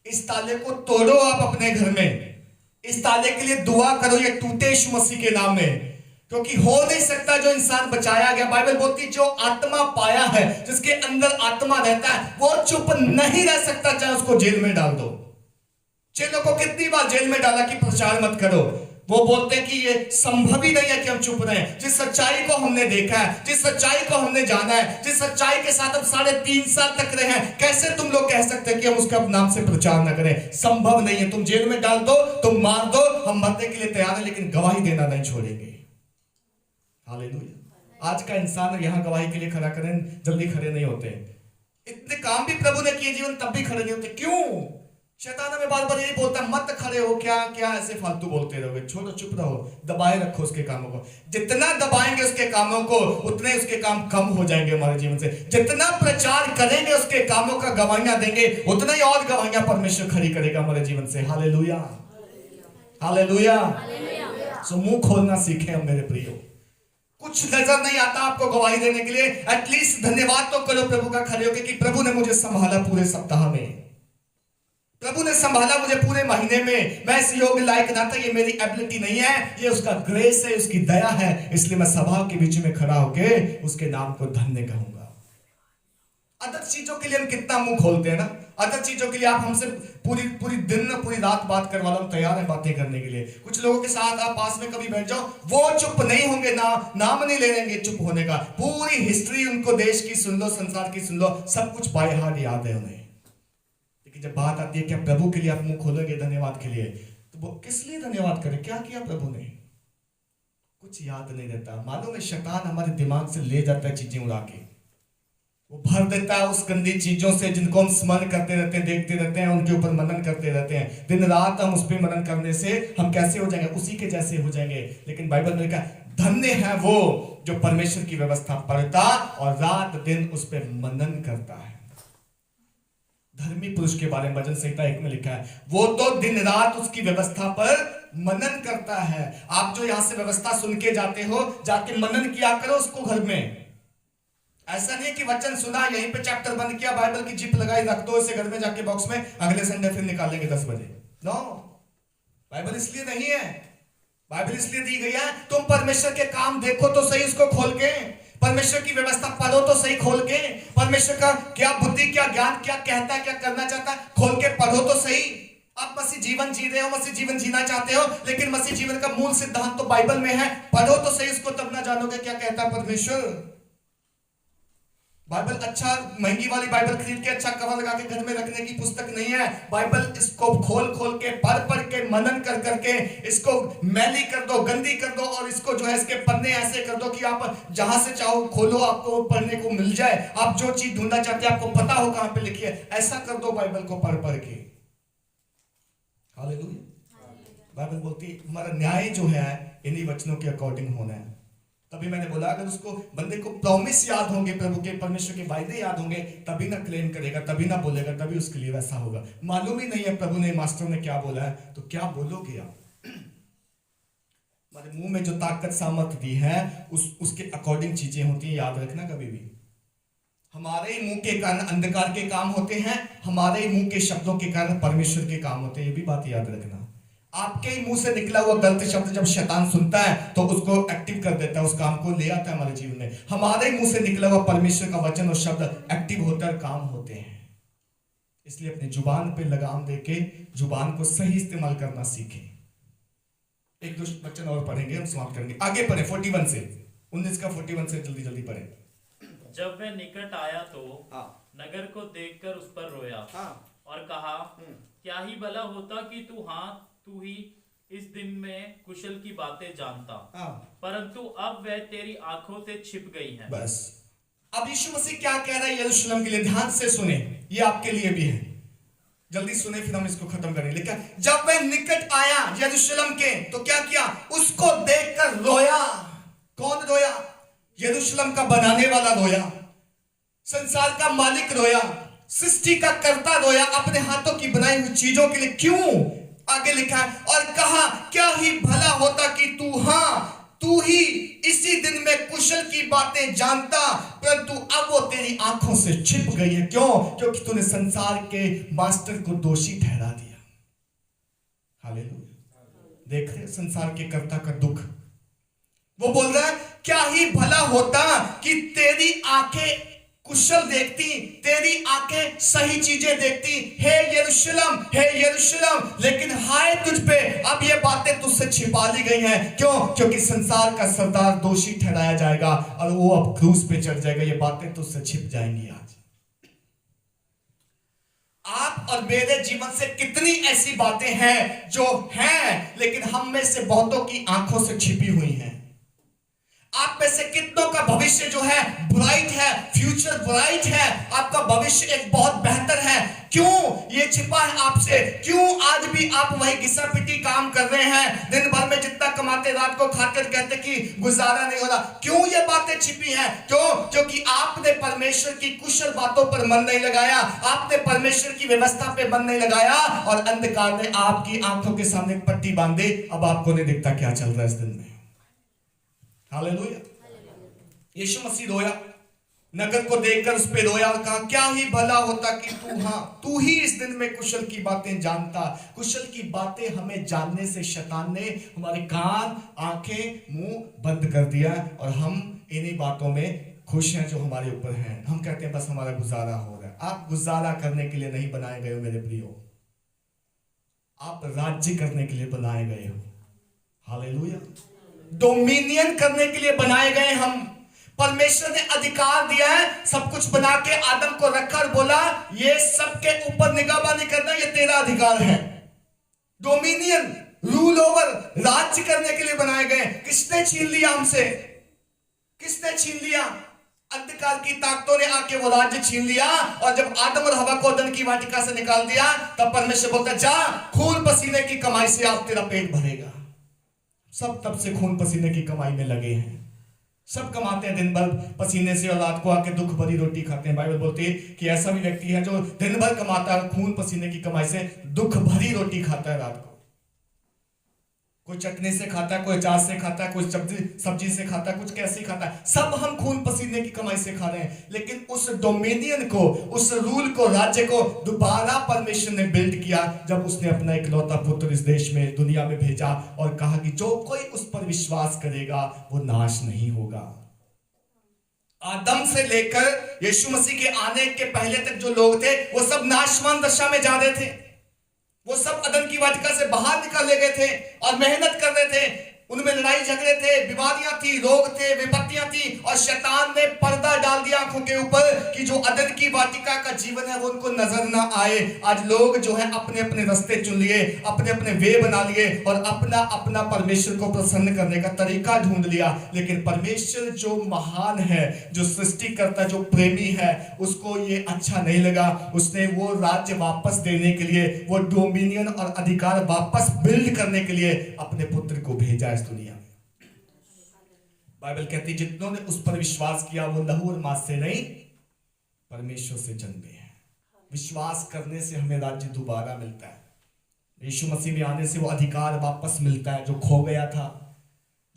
इस ताले को तोड़ो आप अपने घर में। इस ताले के लिए दुआ करो, ये टूटे यीशु मसीह के नाम में, क्योंकि हो नहीं सकता जो इंसान बचाया गया। बाइबल बोलती जो आत्मा पाया है, जिसके अंदर आत्मा रहता है, वो चुप नहीं रह सकता, चाहे उसको जेल में डाल दो। चेलों को कितनी बार जेल में डाला कि प्रचार मत करो। वो बोलते हैं कि ये संभव ही नहीं है कि हम चुप रहें। जिस सच्चाई को हमने देखा है, जिस सच्चाई को हमने जाना है, जिस सच्चाई के साथ हम 3.5 साल तक रहे हैं, कैसे तुम लोग कह सकते हैं कि हम उसका नाम से प्रचार न करें? संभव नहीं है। तुम जेल में डाल दो, तुम मार दो, हम मरने के लिए तैयार हैं, लेकिन गवाही देना नहीं छोड़ेंगे। हालेलुया। आज का इंसान यहां गवाही के लिए खड़ा करें, जल्दी खड़े नहीं होते। इतने काम भी प्रभु ने किए जीवन, तब भी खड़े नहीं होते। क्यों? शैतान हमें बार बार यही बोलता है, मत खड़े हो, क्या क्या ऐसे फालतू बोलते रहोगे, छोड़ो, चुप रहो, दबाए रखो उसके कामों को। जितना दबाएंगे उसके कामों को उतने उसके काम कम हो जाएंगे हमारे जीवन से। जितना प्रचार करेंगे उसके कामों का, गवाहियां देंगे, उतना ही और गवाहियां परमेश्वर खड़ी करेगा हमारे जीवन से। Hallelujah, hallelujah. सो मुंह खोलना सीखें हम मेरे प्रियो। कुछ नजर नहीं आता आपको गवाही देने के लिए, एटलीस्ट धन्यवाद तो करो प्रभु का खड़े होकर कि प्रभु ने मुझे संभाला पूरे सप्ताह में, प्रभु ने संभाला मुझे पूरे महीने में। मैं इस योग्य लायक ना था, ये मेरी एबिलिटी नहीं है, ये उसका ग्रेस है, उसकी दया है, इसलिए मैं सभा के बीच में खड़ा होके उसके नाम को धन्य कहूंगा। अदर चीजों के लिए हम कितना मुंह खोलते हैं ना, अदर चीजों के लिए आप हमसे पूरी दिन पूरी रात बात करवा लो, हम तैयार हैं बातें करने के लिए। कुछ लोगों के साथ आप पास में कभी बैठ जाओ, वो चुप नहीं होंगे, नाम नहीं ले लेंगे चुप होने का। पूरी हिस्ट्री उनको देश की सुन लो, संसार की सुन लो, सब कुछ बाय हार्ट याद है उन्हें। लेकिन जब बात आती है क्या प्रभु के लिए आप मुंह खोलोगे धन्यवाद के लिए, तो वो किस लिए धन्यवाद करें, क्या किया प्रभु ने, कुछ याद नहीं रहता। मालूम है शैतान हमारे दिमाग से ले जाता है चीजें उड़ा के, वो भर देता है उस गंदी चीजों से जिनको हम स्मरण करते रहते हैं, देखते रहते हैं, उनके ऊपर मनन करते रहते हैं। दिन रात हम उस पर मनन करने से हम कैसे हो जाएंगे, उसी के जैसे हो जाएंगे। लेकिन बाइबल में लिखा धन्य है वो जो परमेश्वर की व्यवस्था पढ़ता और रात दिन उस पर मनन करता है। धर्मी पुरुष के बारे में वचन संहिता 1 में लिखा है, वो तो दिन रात उसकी व्यवस्था पर मनन करता है। आप जो यहां से व्यवस्था सुन के जाते हो, जाके मनन किया करो उसको घर में। ऐसा नहीं कि वचन सुना, यहीं पे चैप्टर बंद किया, बाइबल की जिप लगाई, रख दो इसे घर में जाके बॉक्स में, अगले संडे फिर निकालेंगे 10 बजे। नो, बाइबल इसलिए नहीं है। बाइबल इसलिए दी गई है तुम परमेश्वर के काम देखो तो सही उसको खोल के, परमेश्वर की व्यवस्था पढ़ो तो सही खोल के, परमेश्वर का क्या बुद्धि, क्या ज्ञान, क्या कहता है, क्या करना चाहता है, खोल के पढ़ो तो सही। आप मसीह जीवन जी रहे हो, मसीह जीवन जीना चाहते हो, लेकिन मसीह जीवन का मूल सिद्धांत तो बाइबल में है, पढ़ो तो सही उसको, तब ना जानोगे क्या कहता है परमेश्वर। बाइबल अच्छा महंगी वाली बाइबल खरीद के अच्छा कवर लगा के घर में रखने की पुस्तक नहीं है। बाइबल इसको खोल खोल के, पढ़ के, मनन कर करके इसको मैली कर दो, गंदी कर दो, और इसको जो है इसके पन्ने ऐसे कर दो कि आप जहां से चाहो खोलो आपको पढ़ने को मिल जाए। आप जो चीज ढूंढना चाहते हैं आपको पता हो कहां पे लिखी है, ऐसा कर दो बाइबल को पढ़ के। हालेलुया। बाइबल बोलती हमारा न्याय जो है इन्हीं वचनों के अकॉर्डिंग होना है। तभी मैंने बोला अगर उसको बंदे को प्रॉमिस याद होंगे, प्रभु के परमेश्वर के वायदे याद होंगे, तभी ना क्लेम करेगा, तभी ना बोलेगा, तभी उसके लिए वैसा होगा। मालूम ही नहीं है प्रभु ने, मास्टर ने क्या बोला है, तो क्या बोलोगे आप। हमारे मुंह में जो ताकत सामर्थ दी है उसके अकॉर्डिंग चीजें होती हैं, याद रखना कभी भी। हमारे ही मुंह के कारण अंधकार के काम होते हैं, हमारे ही मुंह के शब्दों के कारण परमेश्वर के काम होते हैं, ये भी बात याद रखना। आपके ही मुंह से निकला हुआ गलत शब्द जब शैतान सुनता है तो उसको एक्टिव कर देता है, उस काम को ले आता है हमारे जीवन में। हमारे ही मुंह से निकला हुआ परमेश्वर का वचन और शब्द एक्टिव होता है, काम होते हैं। इसलिए अपनी जुबान पे लगाम देके जुबान को सही इस्तेमाल करना सीखें। एक दो वचन और पढ़ेंगे, हम समाप्त करेंगे। आगे पढ़े 41 से 19 का 41 से जल्दी जल्दी पढ़े।
जब वह निकट आया तो नगर को देखकर उस पर रोया और कहा, क्या ही भला होता कि तू ही इस दिन में कुशल की बातें जानता, परंतु अब वह तेरी आंखों से छिप गई है। बस
अब यीशु मसीह क्या कह रहा है यरूशलेम के लिए, ध्यान से सुने, ये आपके लिए भी है, जल्दी सुने फिर हम इसको खत्म करेंगे। लेकिन जब वह निकट आया यरूशलेम के तो क्या किया, उसको देखकर रोया। कौन रोया? यरूशलेम का बनाने वाला रोया, संसार का मालिक रोया, सृष्टि का कर्ता रोया, अपने हाथों की बनाई हुई चीजों के लिए। क्यों? आगे लिखा है, और कहा क्या ही भला होता कि तू ही इसी दिन में कुशल की बातें जानता, परंतु अब वो तेरी आंखों से छिप गई है। क्यों? क्योंकि तूने संसार के मास्टर को दोषी ठहरा दिया। हालेलुया। देख रहे संसार के कर्ता का दुख। वो बोल रहा है क्या ही भला होता कि तेरी आंखें कुशल देखती, तेरी आंखें सही चीजें देखती, हे यरूशलेम, लेकिन हाय तुझ पे, अब ये बातें तुझसे छिपा ली गई हैं। क्यों? क्योंकि संसार का सरदार दोषी ठहराया जाएगा और वो अब क्रूस पे चढ़ जाएगा, ये बातें तुझसे छिप जाएंगी। आज आप और मेरे जीवन से कितनी ऐसी बातें हैं जो हैं, लेकिन हम में से बहुतों की आंखों से छिपी हुई हैं। आप में से कितनों का भविष्य जो है ब्राइट है, फ्यूचर ब्राइट है, आपका भविष्य एक बहुत बेहतर है। क्यों ये छिपा है आपसे? क्यों आज भी आप वही घिसा पिटी काम कर रहे हैं? दिन भर में जितना कमाते रात को खाते कहते कि गुजारा नहीं हो रहा। क्यों ये बातें छिपी हैं? क्यों? क्योंकि आपने परमेश्वर की कुशल बातों पर मन नहीं लगाया, आपने परमेश्वर की व्यवस्था पे मन नहीं लगाया, और अंधकार ने आपकी आंखों के सामने एक पट्टी बांधी। अब आपको नहीं दिखता क्या चल रहा है इस दिन में। हालेलुया। यीशु मसीह रोया, नगर को देखकर उस पे रोया और कहा, क्या ही भला होता कि तू ही इस दिन में कुशल की बातें जानता। कुशल की बातें हमें जानने से शैतान ने हमारे कान, आंखें, मुंह बंद कर दिया, और हम इन्हीं बातों में खुश हैं जो हमारे ऊपर हैं। हम कहते हैं बस हमारा गुजारा हो रहा है। आप गुजारा करने के लिए नहीं बनाए गए हो मेरे प्रियो, आप राज्य करने के लिए बनाए गए हो। हालेलुया। डोमिनियन करने के लिए बनाए गए हम। परमेश्वर ने अधिकार दिया है, सब कुछ बना के आदम को रखा और बोला ये सबके ऊपर निगाहबानी करना, ये तेरा अधिकार है। डोमिनियन, रूल ओवर, राज्य करने के लिए बनाए गए। किसने छीन लिया हमसे? किसने छीन लिया? अंधकार की ताकतों ने आके वो राज्य छीन लिया। और जब आदम और हवा को अदन की वाटिका से निकाल दिया, तब परमेश्वर बोलता जा, खून पसीने की कमाई से आप तेरा पेट भरेगा। सब तब से खून पसीने की कमाई में लगे हैं। सब कमाते हैं दिन भर पसीने से, और रात को आके दुख भरी रोटी खाते हैं। बाइबल बोलती है कि ऐसा भी व्यक्ति है जो दिन भर कमाता है, खून पसीने की कमाई से दुख भरी रोटी खाता है। रात को कोई चटनी से खाता है, कोई अचार से खाता है, कोई सब्जी से खाता है, कुछ कैसे खाता है। सब हम खून पसीने की कमाई से खा रहे हैं। लेकिन उस डोमिनियन को, उस रूल को, राज्य को दोबारा परमेश्वर ने बिल्ड किया जब उसने अपना इकलौता पुत्र इस देश में, दुनिया में भेजा, और कहा कि जो कोई उस पर विश्वास करेगा वो नाश नहीं होगा। आदम से लेकर यीशु मसीह के आने के पहले तक जो लोग थे वो सब नाशवान दशा में जा रहे थे। वो सब अदन की वाटिका से बाहर निकाले गए थे और मेहनत कर रहे थे। उनमें लड़ाई झगड़े थे, बीमारियां थी, रोग थे, विपत्तियां थी, और शैतान ने पर्दा डाल दिया आंखों के ऊपर कि जो अदन की वाटिका का जीवन है वो उनको नजर ना आए। आज लोग जो है अपने अपने रास्ते चुन लिए, अपने अपने वे बना लिए, और अपना अपना परमेश्वर को प्रसन्न करने का तरीका ढूंढ लिया। लेकिन परमेश्वर जो महान है, जो सृष्टिकर्ता, जो प्रेमी है, उसको ये अच्छा नहीं लगा। उसने वो राज्य वापस देने के लिए, वो डोमिनियन और अधिकार वापस बिल्ड करने के लिए अपने पुत्र को भेजा इस दुनिया में। बाइबल कहती है जितनों ने उस पर विश्वास किया वो लहू और मांस से नहीं, परमेश्वर से जन्मे हैं। विश्वास करने से हमें राज्य दोबारा मिलता है। यीशु मसीह में आने से वो अधिकार वापस मिलता है जो खो गया था।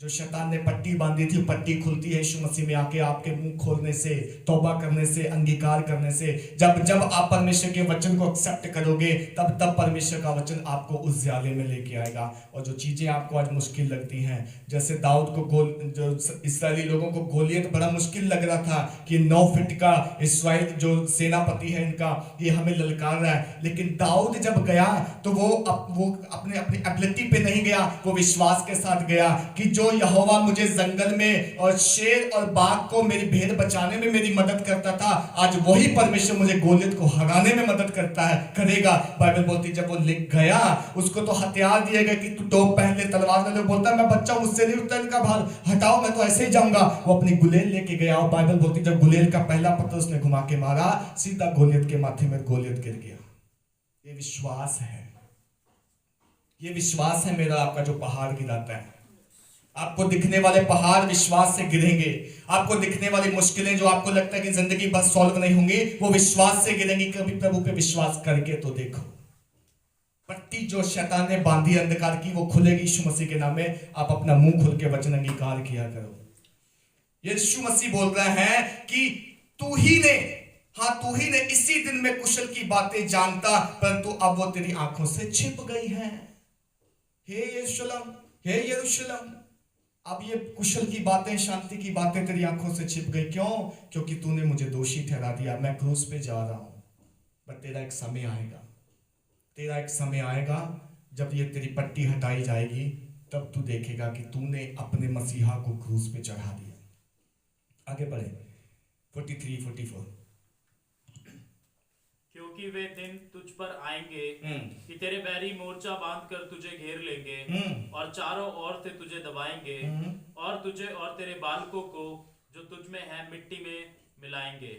जो शैतान ने पट्टी बांधी थी, पट्टी खुलती है यीशु मसीह में आके, आपके मुंह खोलने से, तौबा करने से, अंगीकार करने से। जब जब आप परमेश्वर के वचन को एक्सेप्ट करोगे, तब तब परमेश्वर का वचन आपको उस उजियाले में लेके आएगा। और जो चीजें आपको आज मुश्किल लगती हैं, जैसे दाऊद को जो इस्राएली लोगों को गोलियत बड़ा मुश्किल लग रहा था कि 9 फीट का इस्राएल जो सेनापति है इनका, ये हमें ललकार रहा है। लेकिन दाऊद जब गया तो वो अपने अपनी एबिलिटी पे नहीं गया, वो विश्वास के साथ गया कि जो यहोवा मुझे जंगल में और शेर और बाघ को मेरी भेड़ बचाने में मेरी मदद करता था, आज वही परमेश्वर मुझे गोलियत को हराने में मदद करता है, करेगा। बाइबल बोलती जब वो लिख गया, उसको तो हथियार दिए गए कि तू टोप पहन ले, तलवार ले ले। बोलता मैं बच्चा, मुझसे नहीं उठता इनका भार, हटाओ, मैं तो ऐसे ही जाऊंगा। वो अपनी गुलेल लेके गया, और बाइबल बोलती जब गुलेल का पहला पत्थर उसने घुमा के मारा, सीधा गोलियत के माथे में गोलियत गिर गया। ये विश्वास है, ये विश्वास है मेरा आपका जो पहाड़ गिराता है। आपको दिखने वाले पहाड़ विश्वास से गिरेंगे। आपको दिखने वाली मुश्किलें जो आपको लगता है कि जिंदगी बस सॉल्व नहीं होंगी, वो विश्वास से गिरेंगी। कभी प्रभु पे विश्वास करके तो देखो, पट्टी जो शैतान ने बांधी अंधकार की वो खुलेगी यीशु मसीह के नाम में। आप अपना मुंह खोल के वचन अंगीकार किया करो। यीशु मसीह बोल रहा है कि तू ही ने इसी दिन में कुशल की बातें जानता, परंतु अब वो तेरी आंखों से छिप गई हैं। हे यरूशलेम, अब ये कुशल की बातें, शांति की बातें तेरी आंखों से छिप गई। क्यों? क्योंकि तूने मुझे दोषी ठहरा दिया। मैं क्रूस पे जा रहा हूं, पर तेरा एक समय आएगा जब ये तेरी पट्टी हटाई जाएगी, तब तू देखेगा कि तूने अपने मसीहा को क्रूस पे चढ़ा दिया। आगे बढ़े 43-44।
क्योंकि वे दिन तुझ पर आएंगे कि तेरे बैरी मोर्चा बांध कर तुझे घेर लेंगे और चारों ओर से तुझे दबाएंगे और तुझे और तेरे बालकों को जो तुझ में है मिट्टी में मिलाएंगे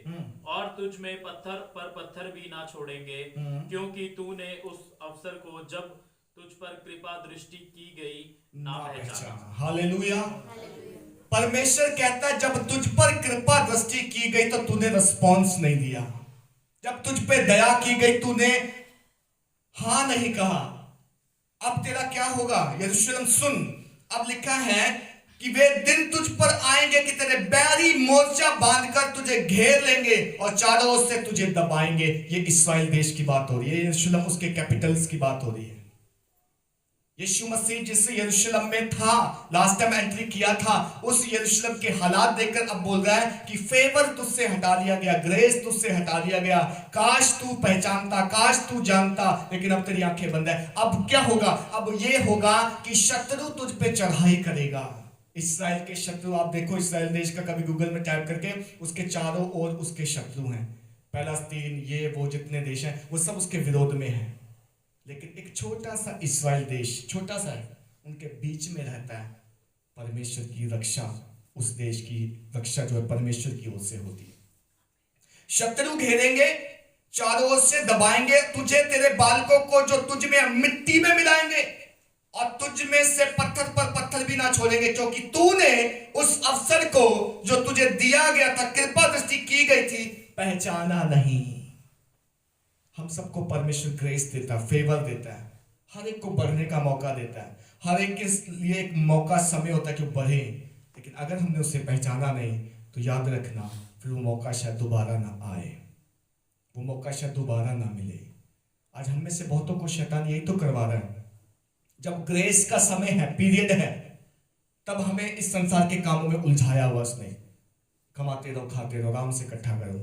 और तुझ में पत्थर पर पत्थर भी ना छोड़ेंगे, क्योंकि तूने उस अवसर को जब तुझ पर कृपा दृष्टि की गई ना पहचाना।
हालेलुया। परमेश्वर कहता है जब तुझ पर कृपा दृष्टि की गई तो तूने रिस्पॉन्स नहीं दिया, जब तुझ पे दया की गई तूने हां नहीं कहा। अब तेरा क्या होगा? यरूशलेम सुन, अब लिखा है कि वे दिन तुझ पर आएंगे कि तेरे बैरी मोर्चा बांधकर तुझे घेर लेंगे और चारों ओर से तुझे दबाएंगे। ये इस्राएल देश की बात हो रही है, यरूशलेम उसके कैपिटल्स की बात हो रही है। यीशु मसीह जिस यरूशलेम में था, लास्ट टाइम एंट्री किया था, उस यरूशलेम के हालात देखकर अब बोल रहा है कि फेवर तुझसे हटा लिया गया, ग्रेस तुझसे हटा लिया गया। काश तू पहचानता, काश तू जानता, लेकिन अब तेरी आंखें बंद है। अब क्या होगा? अब ये होगा कि शत्रु तुझ पे चढ़ाई करेगा। इस्राएल के शत्रु, आप देखो इस्राएल देश का कभी गूगल में टाइप करके, उसके चारों ओर उसके शत्रु हैं। पैलेस्तीन, ये वो जितने देश हैं वो सब उसके विरोध में हैं, लेकिन एक छोटा सा इस्राएल देश, छोटा सा है, उनके बीच में रहता है। परमेश्वर की रक्षा, उस देश की रक्षा जो है परमेश्वर की ओर से होती है। शत्रु घेरेंगे, चारों ओर से दबाएंगे तुझे, तेरे बालकों को जो तुझ में मिट्टी में मिलाएंगे और तुझ में से पत्थर पर पत्थर भी ना छोड़ेंगे, क्योंकि तूने उस अवसर को जो तुझे दिया गया था, कृपा दृष्टि की गई थी, पहचाना नहीं। हम सबको परमेश्वर ग्रेस देता है, फेवर देता है, हर एक को बढ़ने का मौका देता है, हर एक के लिए एक मौका, समय होता है कि वो बढ़े। लेकिन अगर हमने उसे पहचाना नहीं तो याद रखना फिर वो मौका शायद दोबारा ना आए, वो मौका शायद दोबारा ना मिले। आज हम में से बहुतों को शैतान यही तो करवा रहा है, जब ग्रेस का समय है, पीरियड है, तब हमें इस संसार के कामों में उलझाया हुआ उसने, कमाते रहो, खाते रहो, आराम से इकट्ठा करो।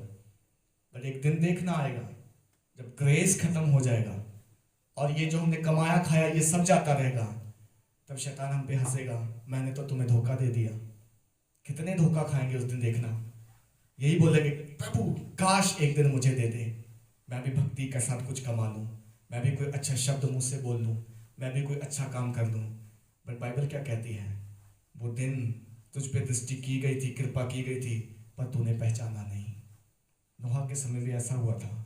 बट एक दिन देखना आएगा जब ग्रेस खत्म हो जाएगा और ये जो हमने कमाया खाया ये सब जाता रहेगा, तब शैतान हम पे हंसेगा, मैंने तो तुम्हें धोखा दे दिया। कितने धोखा खाएंगे उस दिन देखना। यही बोलेंगे, प्रभु काश एक दिन मुझे दे दे, मैं भी भक्ति के साथ कुछ कमा लूं, मैं भी कोई अच्छा शब्द मुंह से बोल लूं, मैं भी कोई अच्छा काम कर लूं। बट बाइबल क्या कहती है? वो दिन तुझ पे दृष्टि की गई थी, कृपा की गई थी, पर तूने पहचाना नहीं। नोहा के समय भी ऐसा हुआ था,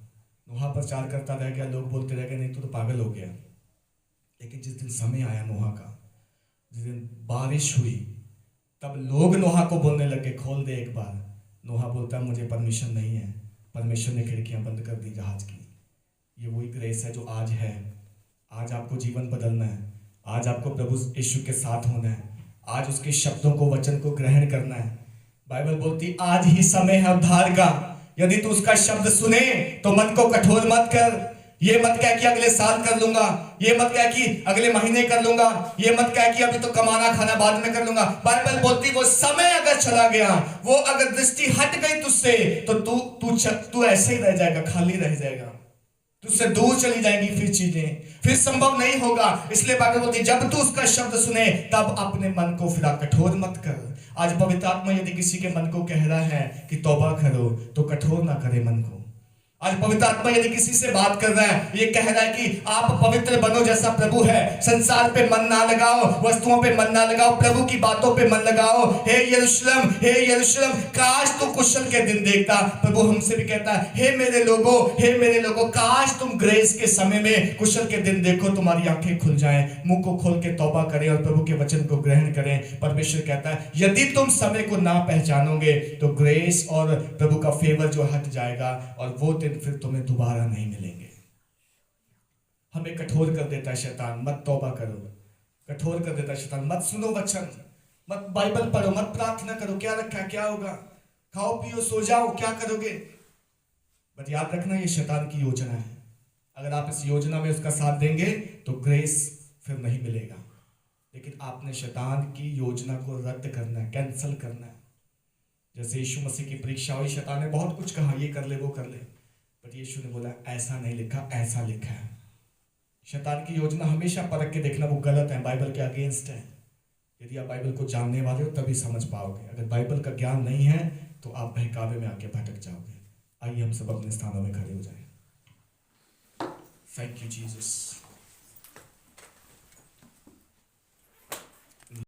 नोहा प्रचार करता रह गया, लोग बोलते रह गए नहीं तू तो पागल हो गया। लेकिन जिस दिन समय आया नोहा का, जिस दिन बारिश हुई, तब लोग नोहा को बोलने लगे खोल दे एक बार। नोहा बोलता है मुझे परमिशन नहीं है, परमेश्वर ने खिड़कियां बंद कर दी जहाज की। ये वही ग्रेस है जो आज है। आज आपको जीवन बदलना है, आज आपको प्रभु यीशु के साथ होना है, आज उसके शब्दों को, वचन को ग्रहण करना है। बाइबल बोलती आज ही समय है उद्धार का। यदि तू उसका शब्द सुने तो मन को कठोर मत कर। ये मत कह कि अगले साल कर लूंगा, ये मत कह कि अगले महीने कर लूंगा, ये मत कह कि अभी तो कमाना खाना बाद में कर लूंगा। बाइबल बोलती वो समय अगर चला गया, वो अगर दृष्टि हट गई तुझसे, तो तू ऐसे ही रह जाएगा, खाली रह जाएगा, तुझसे दूर चली जाएंगी फिर चीजें, फिर संभव नहीं होगा। इसलिए बाइबल बोलती जब तू उसका शब्द सुने तब अपने मन को फिर कठोर मत कर। आज पवित्र आत्मा यदि किसी के मन को कह रहा है कि तौबा करो, तो कठोर ना करे मन को। आज पवित्र आत्मा यदि किसी से बात कर रहा है, ये कह रहा है कि आप पवित्र बनो जैसा प्रभु है, संसार पे मन ना लगाओ, वस्तुओं पे मन ना लगाओ, प्रभु की बातों पे मन लगाओ। हे यरूशलेम काश तू कुशल के दिन देखता। प्रभु हमसे भी कहता है हे मेरे लोगों काश तुम ग्रेस के समय में कुशल के दिन देखो, तुम्हारी आंखें खुल जाएं, मुंह को खोल के तौबा करें और प्रभु के वचन को ग्रहण करें। परमेश्वर कहता है यदि तुम समय को ना पहचानोगे तो ग्रेस और प्रभु का फेवर जो हट जाएगा और वो दिन फिर तुम्हें दोबारा नहीं मिलेंगे। हमें कठोर कर देता है शैतान, मत तौबा करो, कठोर कर देता है शैतान, मत सुनो वचन, मत बाइबल पढ़ो, मत प्रार्थना करो, क्या रखा है, क्या होगा, खाओ पियो सो जाओ, क्या करोगे। बट याद रखना ये शैतान की योजना है। अगर आप इस योजना में उसका साथ देंगे तो ग्रेस फिर नहीं मिलेगा। लेकिन आपने शैतान की योजना को रद्द करना है, कैंसिल करना है। जैसे यीशु मसीह की परीक्षा हुई, शैतान ने बहुत कुछ कहा, ये कर ले वो कर ले, बट यीशु ने बोला ऐसा नहीं लिखा, ऐसा लिखा है। शैतान की योजना हमेशा परख के देखना, वो गलत है, बाइबल के अगेंस्ट है। यदि आप बाइबल को जानने वाले हो तभी समझ पाओगे। अगर बाइबल का ज्ञान नहीं है तो आप बहकावे में आके भटक जाओगे। आइए हम सब अपने स्थानों में खड़े हो जाएं। Thank you, Jesus.